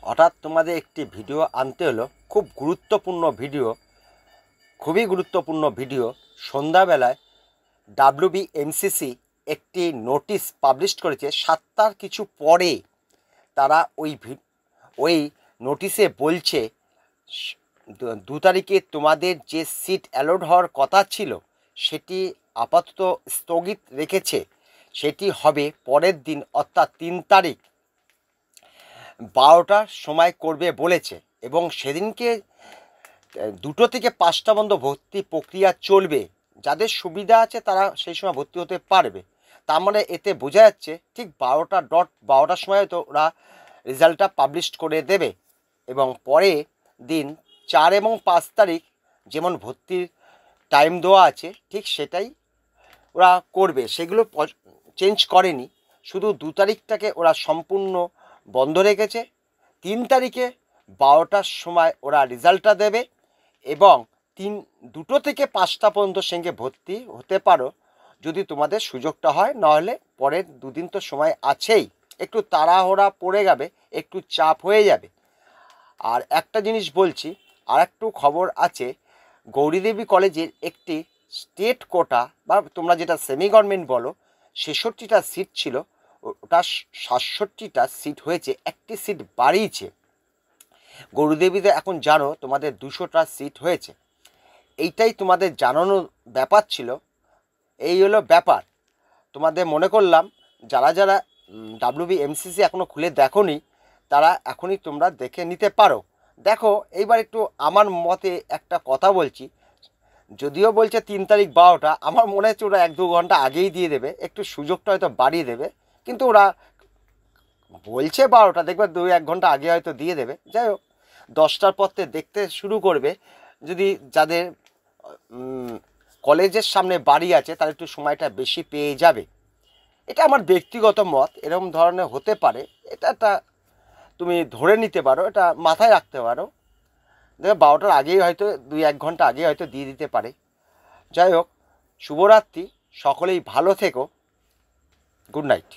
হঠাৎ তোমাদের একটি ভিডিও আনতে হলো, খুবই গুরুত্বপূর্ণ ভিডিও। সন্ধ্যাবেলায় WBMCC একটি নোটিশ পাবলিশ করেছে। 7টার কিছু পরে তারা ওই নোটিশে বলছে 2 তারিখে তোমাদের যে সিট অ্যালোড হওয়ার কথা ছিল সেটি আপাতত স্থগিত রেখেছে। সেটি হবে পরের দিন, অর্থাৎ 3 তারিখ 12টার সময় করবে বলেছে। এবং সেদিনকে 2টো থেকে 5টা পর্যন্ত ভর্তি প্রক্রিয়া চলবে। যাদের সুবিধা আছে তারা সেই সময় ভর্তি হতে পারবে। তার মানে এতে বোঝা যাচ্ছে ঠিক 12টার সময় তো ওরা রেজাল্টটা পাবলিশ করে দেবে। এবং পরে দিন 4 এবং 5 তারিখ যেমন ভর্তির টাইম দেওয়া আছে ঠিক সেটাই ওরা করবে, সেগুলো চেঞ্জ করেনি। শুধু 2 তারিখটাকে ওরা সম্পূর্ণ বন্ধ রেখেছে। 3 তারিখে 12টার সময় ওরা রেজাল্টটা দেবে এবং 2টো থেকে 5টা পর্যন্ত সঙ্গে ভর্তি হতে পারো যদি তোমাদের সুযোগটা হয়, নাহলে পরের 2 দিন তো সময় আছেই। একটু তাড়াহুড়া পড়ে যাবে, একটু চাপ হয়ে যাবে। আর একটা জিনিস বলছি, আর একটু খবর আছে, গৌরীদেবী কলেজের একটি স্টেট কোটা বা তোমরা যেটা সেমি গভর্নমেন্ট বলো, 66টা সিট ছিল, ওটা 67টা সিট হয়েছে, একটি সিট বাড়িয়েছে। গৌরীদেবীতে এখন জানো তোমাদের 200টা সিট হয়েছে। এইটাই তোমাদের জানানোর ব্যাপার ছিল। এই হলো ব্যাপার। তোমাদের মনে করলাম যারা যারা WBMCC এখনও খুলে দেখোনি তারা এখনই তোমরা দেখে নিতে পারো। দেখো, এইবার একটু আমার মতে একটা কথা বলছি। যদিও বলছে 3 তারিখ 12টা, আমার মনে হচ্ছে ওরা 1-2 ঘন্টা আগেই দিয়ে দেবে, একটু সুযোগটা হয়তো বাড়িয়ে দেবে। কিন্তু ওরা বলছে 12টা, দেখবে 2-1 ঘন্টা আগে হয়তো দিয়ে দেবে। যাই হোক, 10টার পর থেকে দেখতে শুরু করবে। যদি যাদের কলেজের সামনে বাড়ি আছে তারা একটু সময়টা বেশি পেয়ে যাবে। এটা আমার ব্যক্তিগত মত, এরকম ধরনের হতে পারে। এটা তুমি ধরে নিতে পারো, এটা মাথায় রাখতে পারো। দেখো 12টার আগেই হয়তো 2-1 ঘন্টা আগে হয়তো দিয়ে দিতে পারে। যাই হোক, শুভরাত্রি, সকলেই ভালো থেকো। Good night.